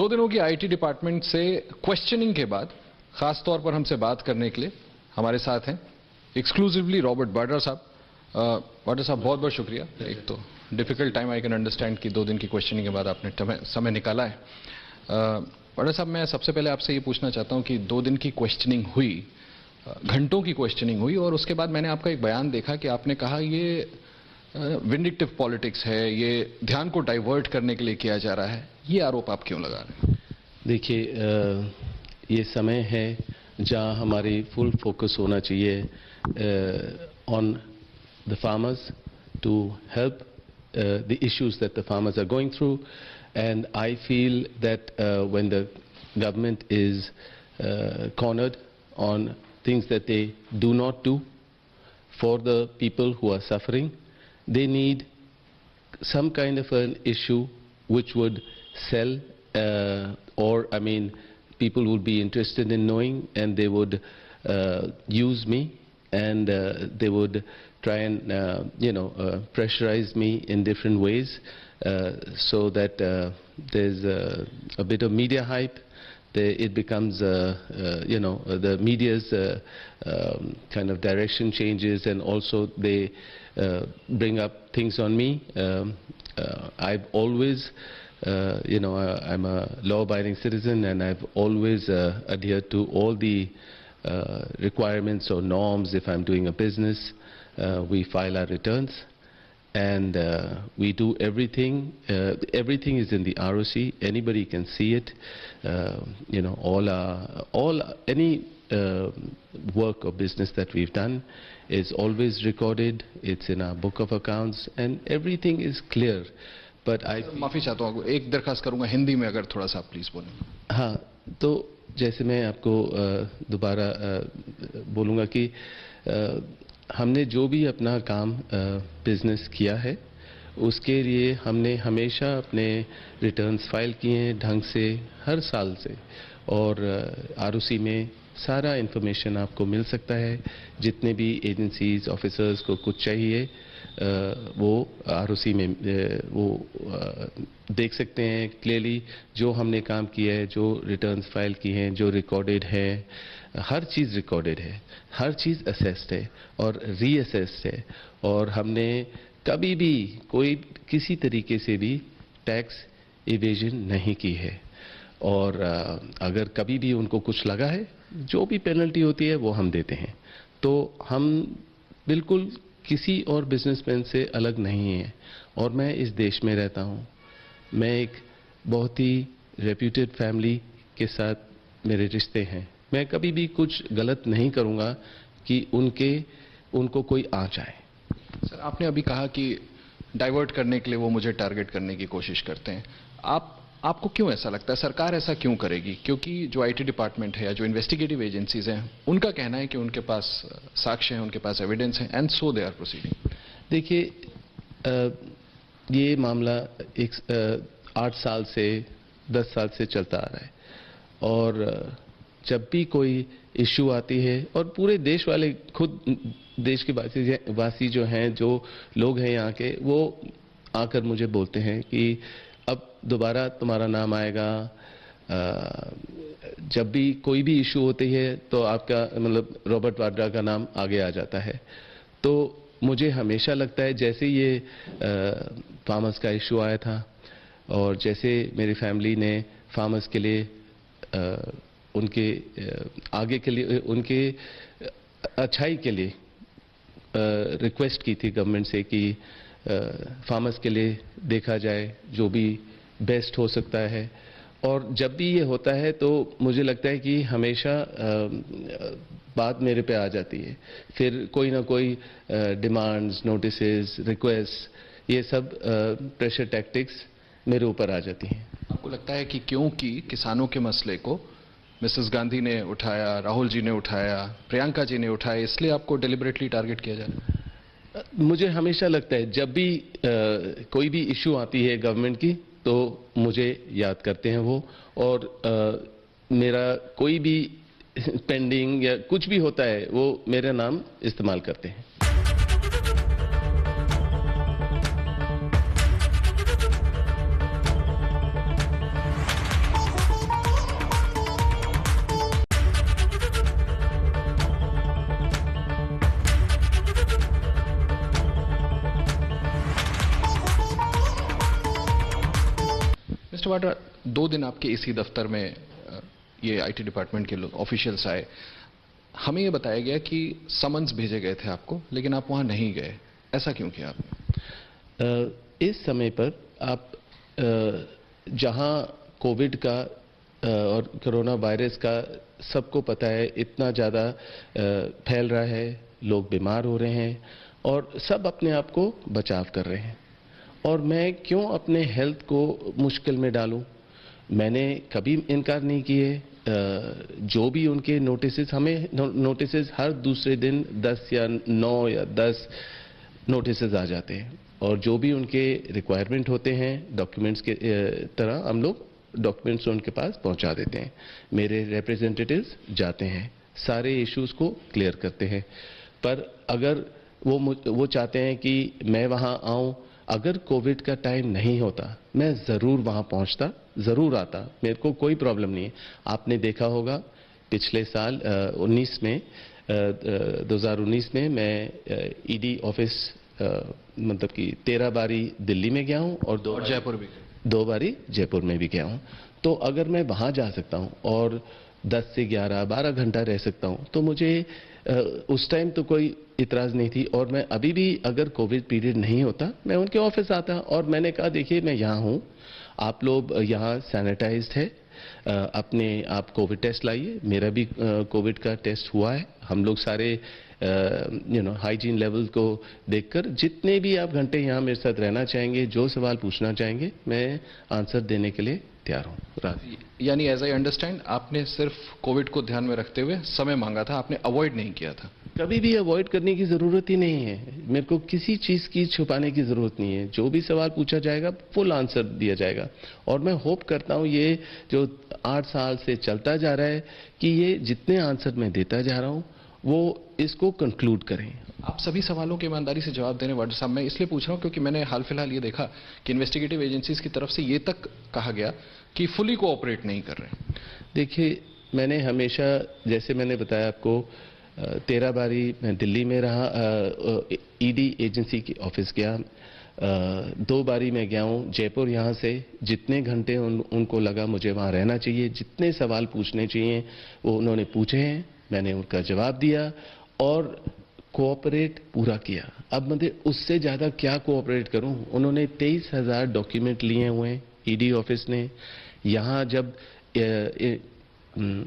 2 दिनों की IT department से क्वेश्चनिंग के बाद खास तौर पर हमसे बात करने के लिए हमारे साथ हैं एक्सक्लूसिवली रॉबर्ट वाड्रा साहब। वाड्रा साहब बहुत बहुत शुक्रिया। एक तो difficult time I can understand कि 2 दिन की क्वेश्चनिंग के बाद आपने समय निकाला है। वाड्रा साहब, मैं सबसे पहले आपसे ये पूछना चाहता हूं कि 2 दिन की क्वेश्चनिंग हुई, घंटों की क्वेश्चनिंग हुई, और उसके बाद मैंने आपका एक बयान देखा कि आपने कहा ये विंडिक्टिव पॉलिटिक्स है, ये ध्यान को डाइवर्ट करने के लिए किया जा रहा है। ये आरोप आप क्यों लगा रहे हैं? देखिए, ये समय है जहां हमारी फुल फोकस होना चाहिए on the farmers to help the issues that the farmers are going through, and I feel that when the government is cornered on things that they do not do for the people who are suffering, they need some kind of an issue which would sell, or I mean people would be interested in knowing, and they would use me, and they would try and pressurize me in different ways, so that there's a bit of media hype. It becomes, the media's kind of direction changes, and also they bring up things on me. I've always, I'm a law-abiding citizen, and I've always adhered to all the requirements or norms. If I'm doing a business, we file our returns, and we do everything. Everything is in the ROC. Anybody can see it. Any work or business that we've done is always recorded. It's in our book of accounts, and everything is clear. But I माफी चाहता हूँ, एक दरखास्त करूंगा हिंदी में, अगर थोड़ा सा प्लीज बोलें। हाँ, तो जैसे मैं आपको दोबारा बोलूँगा कि हमने जो भी अपना काम बिजनेस किया है, उसके लिए हमने हमेशा अपने रिटर्न्स फाइल किए हैं ढंग से, हर साल से, और आरओसी में सारा इंफॉर्मेशन आपको मिल सकता है। जितने भी एजेंसीज ऑफिसर्स को कुछ चाहिए वो आरओसी में वो देख सकते हैं क्लियरली, जो हमने काम किया है, जो रिटर्न्स फाइल किए हैं, जो रिकॉर्डेड है, हर चीज़ रिकॉर्डेड है, हर चीज़ असेस्ड है और रीअसेस्ड है। और हमने कभी भी कोई किसी तरीके से भी टैक्स इवेजन नहीं की है, और अगर कभी भी उनको कुछ लगा है, जो भी पेनल्टी होती है वो हम देते हैं। तो हम बिल्कुल किसी और बिजनेसमैन से अलग नहीं है। और मैं इस देश में रहता हूँ, मैं एक बहुत ही रेप्यूटेड फैमिली के साथ मेरे रिश्ते हैं। मैं कभी भी कुछ गलत नहीं करूँगा कि उनको कोई आँच आए। सर, आपने अभी कहा कि डाइवर्ट करने के लिए वो मुझे टारगेट करने की कोशिश करते हैं। आपको क्यों ऐसा लगता है? सरकार ऐसा क्यों करेगी? क्योंकि जो आईटी डिपार्टमेंट है या जो इन्वेस्टिगेटिव एजेंसीज हैं, उनका कहना है कि उनके पास साक्ष्य हैं, उनके पास एविडेंस है, and so they are proceeding. देखिए, ये मामला 8 साल से 10 साल से चलता आ रहा है, और जब भी कोई इश्यू आती है, और पूरे देश वाले, खुद देश के वासी जो हैं, जो लोग हैं यहाँ के, वो आकर मुझे बोलते हैं कि अब दोबारा तुम्हारा नाम आएगा। जब भी कोई भी इशू होती है तो आपका, मतलब रॉबर्ट वाड्रा का नाम आगे आ जाता है। तो मुझे हमेशा लगता है, जैसे ये फार्मर्स का इशू आया था, और जैसे मेरी फैमिली ने फार्मर्स के लिए उनके आगे के लिए, उनके अच्छाई के लिए रिक्वेस्ट की थी गवर्नमेंट से कि फार्मर्स के लिए देखा जाए जो भी बेस्ट हो सकता है। और जब भी ये होता है तो मुझे लगता है कि हमेशा बात मेरे पे आ जाती है। फिर कोई ना कोई डिमांड्स, नोटिसेस, रिक्वेस्ट, ये सब प्रेशर टैक्टिक्स मेरे ऊपर आ जाती हैं। आपको लगता है कि क्योंकि किसानों के मसले को मिसेस गांधी ने उठाया, राहुल जी ने उठाया, प्रियंका जी ने उठाया, इसलिए आपको डिलिबरेटली टारगेट किया जा रहा है? मुझे हमेशा लगता है जब भी कोई भी इशू आती है गवर्नमेंट की, तो मुझे याद करते हैं वो, और मेरा कोई भी पेंडिंग या कुछ भी होता है वो मेरा नाम इस्तेमाल करते हैं। वाडा 2 दिन आपके इसी दफ्तर में ये आईटी डिपार्टमेंट के ऑफिशियल्स आए, हमें ये बताया गया कि समन्स भेजे गए थे आपको, लेकिन आप वहां नहीं गए, ऐसा क्यों किया आपने? इस समय पर आप जहां कोविड का और कोरोना वायरस का सबको पता है इतना ज़्यादा फैल रहा है, लोग बीमार हो रहे हैं और सब अपने आप को बचाव कर रहे हैं, और मैं क्यों अपने हेल्थ को मुश्किल में डालूं? मैंने कभी इनकार नहीं किए। जो भी उनके नोटिसेस, हमें नोटिसेस हर दूसरे दिन 10 या 9 या 10 नोटिसेस आ जाते हैं, और जो भी उनके रिक्वायरमेंट होते हैं डॉक्यूमेंट्स के तरह हम लोग डॉक्यूमेंट्स उनके पास पहुंचा देते हैं। मेरे रिप्रेजेंटेटिव्स जाते हैं, सारे इश्यूज को क्लियर करते हैं। पर अगर वो चाहते हैं कि मैं वहां आऊं, अगर कोविड का टाइम नहीं होता मैं ज़रूर वहां पहुंचता, ज़रूर आता, मेरे को कोई प्रॉब्लम नहीं है। आपने देखा होगा पिछले साल 2019 में मैं ईडी ऑफिस मतलब कि 13 बारी दिल्ली में गया हूं और 2 बारी जयपुर में भी गया हूं। तो अगर मैं वहां जा सकता हूं और 10 से 11 12 घंटा रह सकता हूं, तो मुझे उस टाइम तो कोई इतराज नहीं थी। और मैं अभी भी, अगर कोविड पीरियड नहीं होता, मैं उनके ऑफिस आता और मैंने कहा देखिए मैं यहाँ हूँ, आप लोग यहाँ सैनिटाइज्ड है, अपने आप कोविड टेस्ट लाइए। मेरा भी कोविड का टेस्ट हुआ है। हम लोग सारे हाइजीन लेवल को देखकर जितने भी आप घंटे यहाँ मेरे साथ रहना चाहेंगे, जो सवाल पूछना चाहेंगे, मैं आंसर देने के लिए तैयार हूँ। यानी एज आई अंडरस्टैंड, आपने सिर्फ कोविड को ध्यान में रखते हुए समय मांगा था, आपने अवॉइड नहीं किया था। कभी भी अवॉइड करने की जरूरत ही नहीं है। मेरे को किसी चीज की छुपाने की जरूरत नहीं है। जो भी सवाल पूछा जाएगा फुल आंसर दिया जाएगा। और मैं होप करता हूं ये जो 8 साल से चलता जा रहा है कि ये जितने आंसर मैं देता जा रहा हूं वो इसको कंक्लूड करें। आप सभी सवालों के ईमानदारी से जवाब देने वाले साहब, मैं इसलिए पूछ रहा हूं क्योंकि मैंने हाल फिलहाल ये देखा कि इन्वेस्टिगेटिव एजेंसीज की तरफ से ये तक कहा गया कि फुली कोऑपरेट नहीं कर रहे। देखिए, मैंने हमेशा, जैसे मैंने बताया आपको, 13 बारी मैं दिल्ली में रहा, ईडी एजेंसी की ऑफिस गया, 2 बारी मैं गया हूँ जयपुर। यहाँ से जितने घंटे उनको लगा मुझे वहाँ रहना चाहिए, जितने सवाल पूछने चाहिए वो उन्होंने पूछे हैं, मैंने उनका जवाब दिया और कोऑपरेट पूरा किया। अब मैं उससे ज़्यादा क्या कोऑपरेट करूं? उन्होंने 23,000 डॉक्यूमेंट लिए हुए हैं ईडी ऑफिस ने। यहाँ जब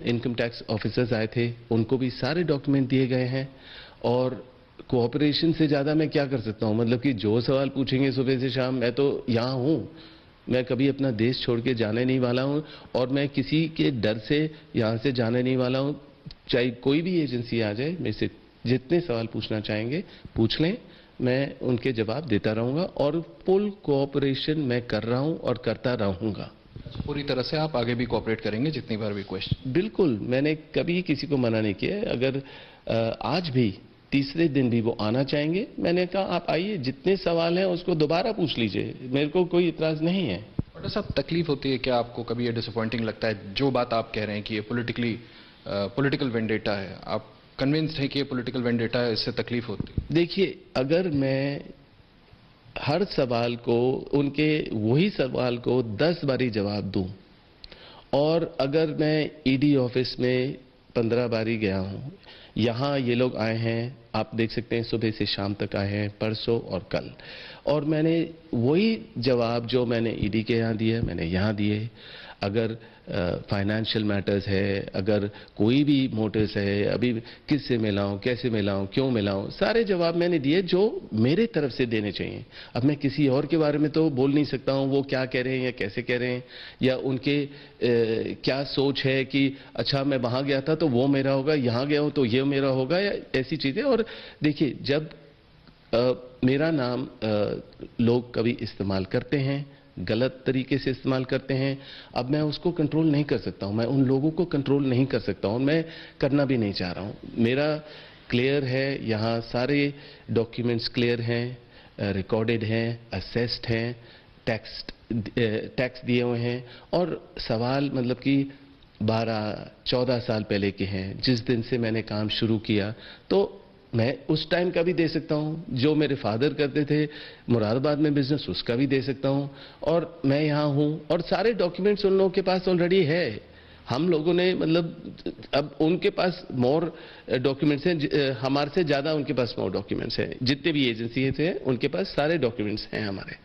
इनकम टैक्स ऑफिसर्स आए थे उनको भी सारे डॉक्यूमेंट दिए गए हैं। और कोऑपरेशन से ज़्यादा मैं क्या कर सकता हूं? मतलब कि जो सवाल पूछेंगे सुबह से शाम, मैं तो यहाँ हूं, मैं कभी अपना देश छोड़ के जाने नहीं वाला हूं और मैं किसी के डर से यहाँ से जाने नहीं वाला हूं। चाहे कोई भी एजेंसी आ जाए, मेरे से जितने सवाल पूछना चाहेंगे पूछ लें, मैं उनके जवाब देता रहूंगा और फुल कोऑपरेशन मैं कर रहा हूं और करता रहूंगा। पूरी तरह से आप आगे भी कोऑपरेट करेंगे जितनी बार भी क्वेश्चन? बिल्कुल, मैंने कभी किसी को मना नहीं किया। अगर आज भी तीसरे दिन भी वो आना चाहेंगे, मैंने कहा आप आइए, जितने सवाल हैं उसको दोबारा पूछ लीजिए, मेरे को कोई इतराज नहीं है। डॉक्टर साहब, तकलीफ होती है क्या आपको? कभी ये डिसअपॉइंटिंग लगता है जो बात आप कह रहे हैं कि ये पॉलिटिकल वेंडेटा है, आप कन्विंस्ड है कि ये पॉलिटिकल वेंडेटा है, इससे तकलीफ होती है? देखिए, अगर मैं हर सवाल को, उनके वही सवाल को 10 बारी जवाब दूं, और अगर मैं ईडी ऑफिस में 15 बारी गया हूं, यहां ये लोग आए हैं, आप देख सकते हैं सुबह से शाम तक आए हैं, परसों और कल, और मैंने वही जवाब जो मैंने ईडी के यहाँ दिए मैंने यहाँ दिए। अगर फाइनेंशियल मैटर्स है, अगर कोई भी मोटिव्स है, अभी किससे मिलाऊं, कैसे मिलाऊं, क्यों मिलाऊं, सारे जवाब मैंने दिए जो मेरे तरफ से देने चाहिए। अब मैं किसी और के बारे में तो बोल नहीं सकता हूं, वो क्या कह रहे हैं या कैसे कह रहे हैं, या उनके क्या सोच है कि अच्छा मैं वहां गया था तो वो मेरा होगा, यहां गया हूं तो ये मेरा होगा, या ऐसी चीजें। और देखिए, जब मेरा नाम लोग कभी इस्तेमाल करते हैं, गलत तरीके से इस्तेमाल करते हैं, अब मैं उसको कंट्रोल नहीं कर सकता हूं, मैं उन लोगों को कंट्रोल नहीं कर सकता हूं, मैं करना भी नहीं चाह रहा हूं। मेरा क्लियर है, यहाँ सारे डॉक्यूमेंट्स क्लियर हैं, रिकॉर्डेड हैं, असेस्ड हैं, टैक्स दिए हुए हैं, और सवाल मतलब कि 12-14 साल पहले के हैं, जिस दिन से मैंने काम शुरू किया। तो मैं उस टाइम का भी दे सकता हूं, जो मेरे फादर करते थे मुरादाबाद में बिजनेस, उसका भी दे सकता हूं, और मैं यहां हूं और सारे डॉक्यूमेंट्स उन लोगों के पास ऑलरेडी है। हम लोगों ने मतलब अब उनके पास मोर डॉक्यूमेंट्स हैं, हमारे से ज्यादा उनके पास मोर डॉक्यूमेंट्स हैं। जितने भी एजेंसी थे उनके पास सारे डॉक्यूमेंट्स हैं हमारे।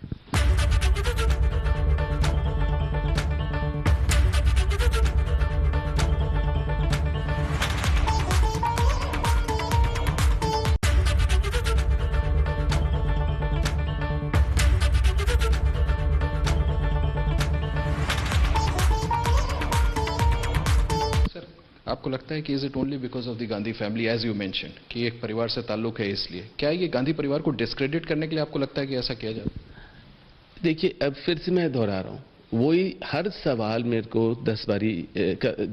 आपको लगता है कि is it only because of the Gandhi family, as you mention, कि एक परिवार से ताल्लुक है, इसलिए क्या ये गांधी परिवार को डिस्क्रेडिट करने के लिए आपको लगता है कि ऐसा किया जाए? देखिए, अब फिर से मैं दोहरा रहा हूं, वही हर सवाल मेरे को 10 बारी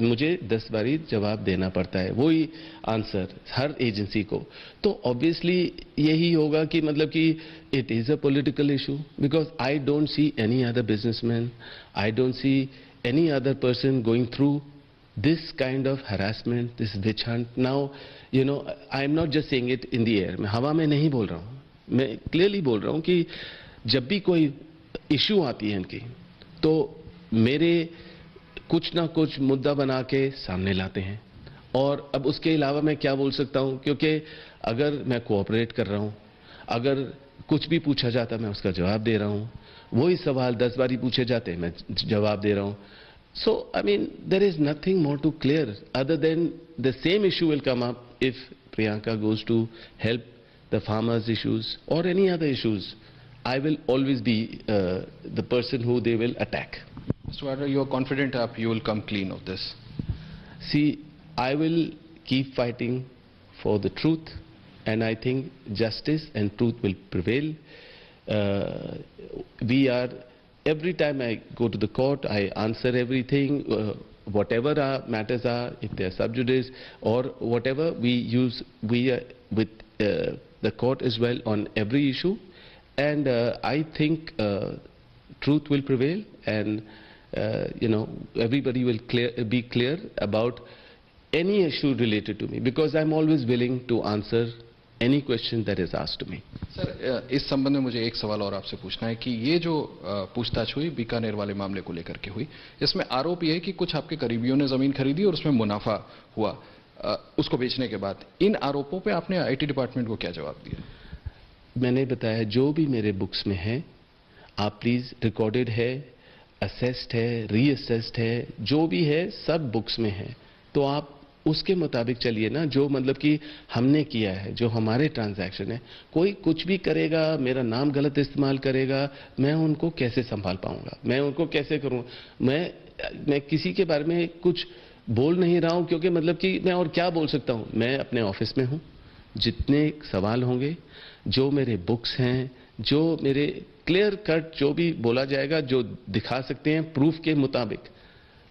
मुझे 10 बारी जवाब देना पड़ता है, वही आंसर हर एजेंसी को। तो ऑब्वियसली यही होगा कि मतलब कि it is a political issue, because I don't see any other businessman, I don't see any other person going through this kind of harassment, this witch hunt. Now, you know, I am not just saying it in the air. मैं हवा में नहीं बोल रहा हूँ, मैं clearly बोल रहा हूँ कि जब भी कोई इशू आती है इनकी, तो मेरे कुछ ना कुछ मुद्दा बना के सामने लाते हैं। और अब उसके अलावा मैं क्या बोल सकता हूँ, क्योंकि अगर मैं कोऑपरेट कर रहा हूँ, अगर कुछ भी पूछा जाता मैं उसका जवाब दे रहा हूँ, वही सवाल 10 बारी पूछे जाते मैं जवाब दे रहा हूँ। So, I mean, there is nothing more to clear other than the same issue will come up if Priyanka goes to help the farmers' issues or any other issues. I will always be the person who they will attack. Mr. Vadra, you are confident you will come clean of this? See, I will keep fighting for the truth, and I think justice and truth will prevail. Every time I go to the court, I answer everything, whatever our matters are, if they are sub judice or whatever, we use, with the court as well on every issue. And I think truth will prevail, and you know, everybody will be clear about any issue related to me, because I'm always willing to answer any question that is asked to me. Sir, इस संबंध में मुझे एक सवाल और आपसे पूछना है कि ये जो पूछताछ हुई बीकानेर वाले मामले को लेकर के हुई, इसमें आरोप ये है कि कुछ आपके करीबियों ने जमीन खरीदी और उसमें मुनाफा हुआ उसको बेचने के बाद। इन आरोपों पे आपने आईटी डिपार्टमेंट को क्या जवाब दिया? मैंने बताया जो भी मेरे बुक्स में है, आप प्लीज, रिकॉर्डेड है, असेस्ड है, रीअसेस्ड है, जो भी है सब बुक्स में है, तो आप उसके मुताबिक चलिए ना। जो मतलब कि हमने किया है, जो हमारे ट्रांजैक्शन है, कोई कुछ भी करेगा, मेरा नाम गलत इस्तेमाल करेगा, मैं उनको कैसे संभाल पाऊंगा, मैं उनको कैसे करूं? मैं किसी के बारे में कुछ बोल नहीं रहा हूं, क्योंकि मतलब कि मैं और क्या बोल सकता हूं। मैं अपने ऑफिस में हूं, जितने सवाल होंगे, जो मेरे बुक्स हैं, जो मेरे क्लियर कट जो भी बोला जाएगा, जो दिखा सकते हैं प्रूफ के मुताबिक,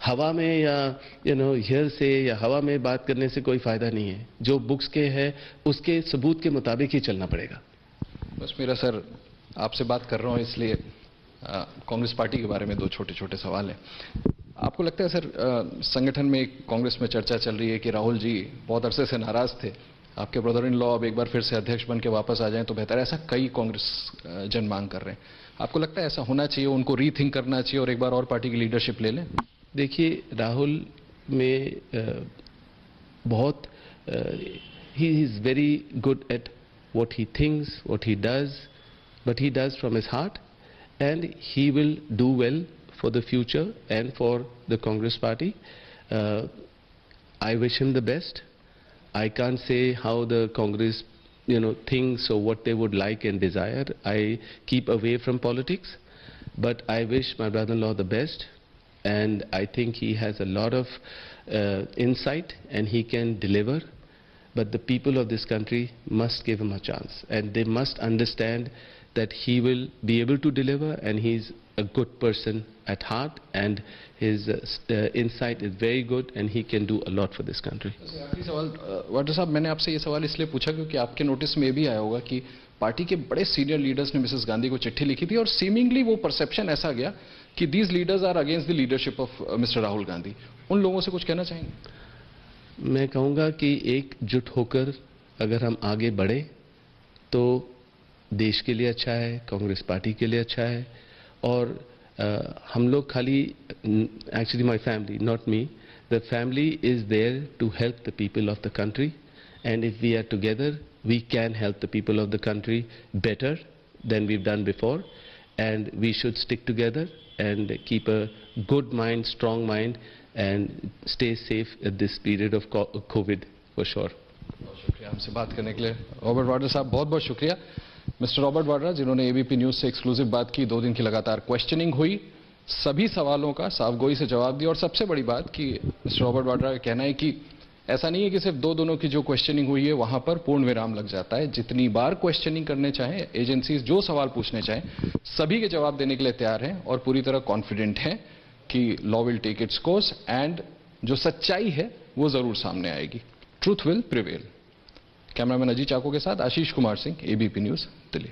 हवा में या हियर से या हवा में बात करने से कोई फायदा नहीं है। जो बुक्स के है उसके सबूत के मुताबिक ही चलना पड़ेगा। बस मेरा सर आपसे बात कर रहा हूं इसलिए कांग्रेस पार्टी के बारे में दो छोटे छोटे सवाल हैं। आपको लगता है सर संगठन में कांग्रेस में चर्चा चल रही है कि राहुल जी बहुत अरसे से नाराज थे, आपके ब्रदर इन लॉ अब एक बार फिर से अध्यक्ष बन के वापस आ जाएं तो बेहतर है, ऐसा कई कांग्रेस जन मांग कर रहे हैं। आपको लगता है ऐसा होना चाहिए, उनको रीथिंक करना चाहिए और एक बार और पार्टी की लीडरशिप ले लें? देखिए, राहुल में बहुत he is very good at what he thinks, what he does, but he does from his heart, and he will do well for the future and for the Congress party. I wish him the best. I can't say how the Congress, thinks or what they would like and desire. I keep away from politics, but I wish my brother-in-law the best, and I think he has a lot of insight and he can deliver. But the people of this country must give him a chance, and they must understand that he will be able to deliver, and he's a good person at heart, and his insight is very good, and he can do a lot for this country. आखिरी सवाल वाड्रा साहब, मैंने आपसे ये सवाल इसलिए पूछा क्योंकि आपके नोटिस में भी आया होगा कि पार्टी के बड़े सीनियर लीडर्स ने मिसेस गांधी को चिट्ठी लिखी थी और सीमिंगली वो परसेप्शन ऐसा गया कि these leaders are against the leadership of mister Rahul Gandhi. उन लोगों से कुछ कहना चाहेंगे? मैं कहूंगा कि एकजुट होकर अगर हम आगे बढ़े तो देश के लिए अच्छा है, कांग्रेस पार्टी के लिए अच्छा है। और हम लोग खाली, actually my family, not me, the family is there to help the people of the country, and if we are together we can help the people of the country better than we've done before, and we should stick together and keep a good mind, strong mind, and stay safe at this period of COVID for sure. बहुत शुक्रिया हमसे बात करने के लिए Robert Vadra साहब, बहुत बहुत शुक्रिया। मिस्टर रॉबर्ट वाड्रा, जिन्होंने एबीपी न्यूज से एक्सक्लूसिव बात की, 2 दिन की लगातार क्वेश्चनिंग हुई, सभी सवालों का साफगोई से जवाब दिया, और सबसे बड़ी बात कि मिस्टर रॉबर्ट वाड्रा का कहना है कि ऐसा नहीं है कि सिर्फ 2 दिनों की जो क्वेश्चनिंग हुई है वहां पर पूर्ण विराम लग जाता है। जितनी बार क्वेश्चनिंग करने चाहें, एजेंसीज जो सवाल पूछने चाहें, सभी के जवाब देने के लिए तैयार हैं और पूरी तरह कॉन्फिडेंट हैं कि law will take its course and जो सच्चाई है वो जरूर सामने आएगी। Truth will prevail. Cameraman Ajit Chacko के साथ आशीष कुमार सिंह, एबीपी न्यूज, दिल्ली।